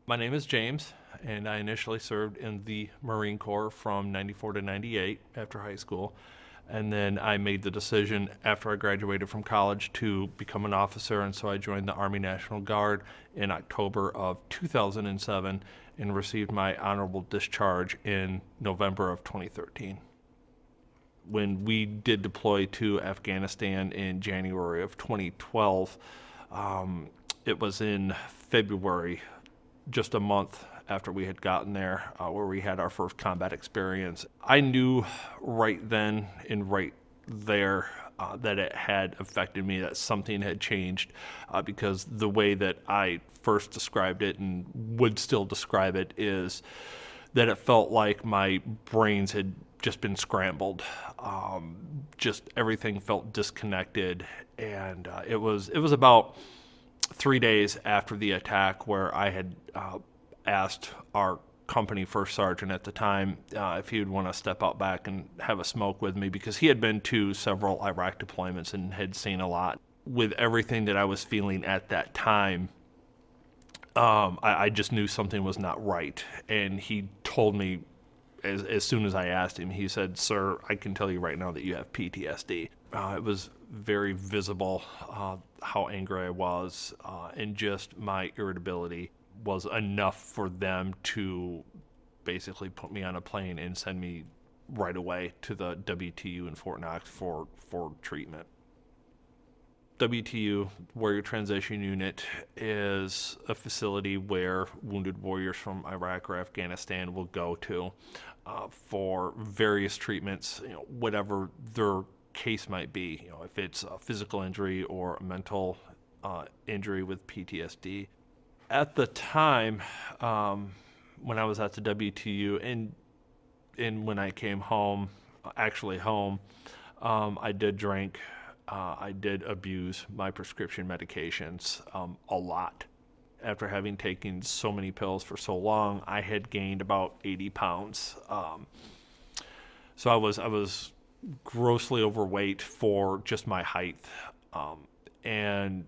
My name is James, and I initially served in the Marine Corps from 94 to 98 after high school. And then I made the decision after I graduated from college to become an officer, and so I joined the Army National Guard in October of 2007 and received my honorable discharge in November of 2013. When we did deploy to Afghanistan in January of 2012, it was in February, just a month after we had gotten there, where we had our first combat experience. I knew right then and right there that it had affected me, that something had changed, because the way that I first described it and would still describe it is that it felt like my brains had just been scrambled. Just everything felt disconnected, and it was about 3 days after the attack where I had asked our company first sergeant at the time if he would want to step out back and have a smoke with me, because he had been to several Iraq deployments and had seen a lot. With everything that I was feeling at that time, I just knew something was not right. And he told me, as soon as I asked him, he said, "Sir, I can tell you right now that you have PTSD." It was very visible how angry I was, and just my irritability was enough for them to basically put me on a plane and send me right away to the WTU in Fort Knox for treatment. WTU, Warrior Transition Unit, is a facility where wounded warriors from Iraq or Afghanistan will go to for various treatments, whatever their case might be. If it's a physical injury or a mental injury with PTSD. At the time, when I was at the WTU and when I came home, actually home, I did drink. I did abuse my prescription medications a lot. After having taken so many pills for so long, I had gained about 80 pounds. So I was grossly overweight for just my height. And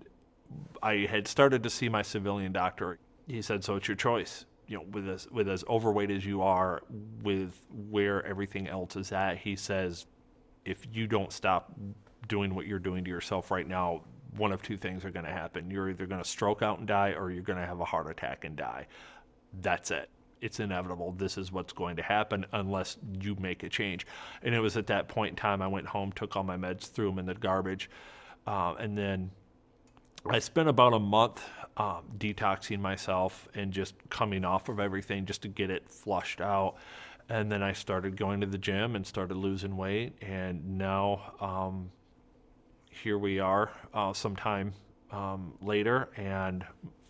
I had started to see my civilian doctor. He said, "So it's your choice. With as overweight as you are, with where everything else is at," he says, "if you don't stop doing what you're doing to yourself right now, one of two things are going to happen. You're either going to stroke out and die, or you're going to have a heart attack and die. That's it. It's inevitable. This is what's going to happen unless you make a change." And it was at that point in time I went home, took all my meds, threw them in the garbage, and then I spent about a month detoxing myself and just coming off of everything just to get it flushed out. And then I started going to the gym and started losing weight. And now here we are sometime later, and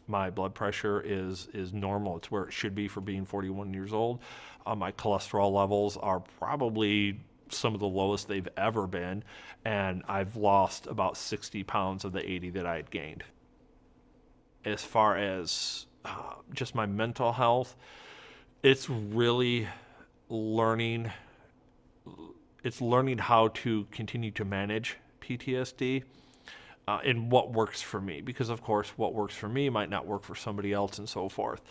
my blood pressure is normal. It's where it should be for being 41 years old. My cholesterol levels are probably some of the lowest they've ever been, and I've lost about 60 pounds of the 80 that I had gained. As far as just my mental health, it's really learning how to continue to manage PTSD and what works for me, because of course what works for me might not work for somebody else, and so forth.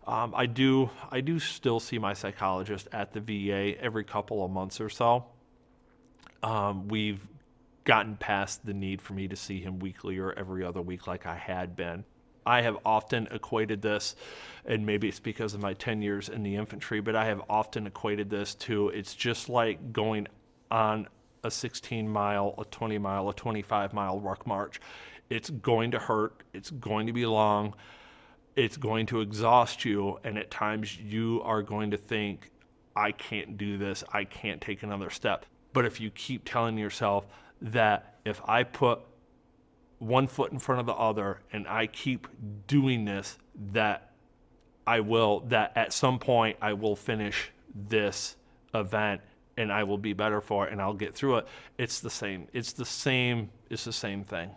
I do still see my psychologist at the VA every couple of months or so. We've gotten past the need for me to see him weekly or every other week like I had been. I have often equated this, and maybe it's because of my 10 years in the infantry, but I have often equated this to, it's just like going on a 16-mile, a 20-mile, a 25-mile ruck march. It's going to hurt. It's going to be long. It's going to exhaust you, and at times you are going to think, "I can't do this. I can't take another step." But if you keep telling yourself that if I put one foot in front of the other and I keep doing this, that at some point I will finish this event and I will be better for it and I'll get through it. It's the same thing.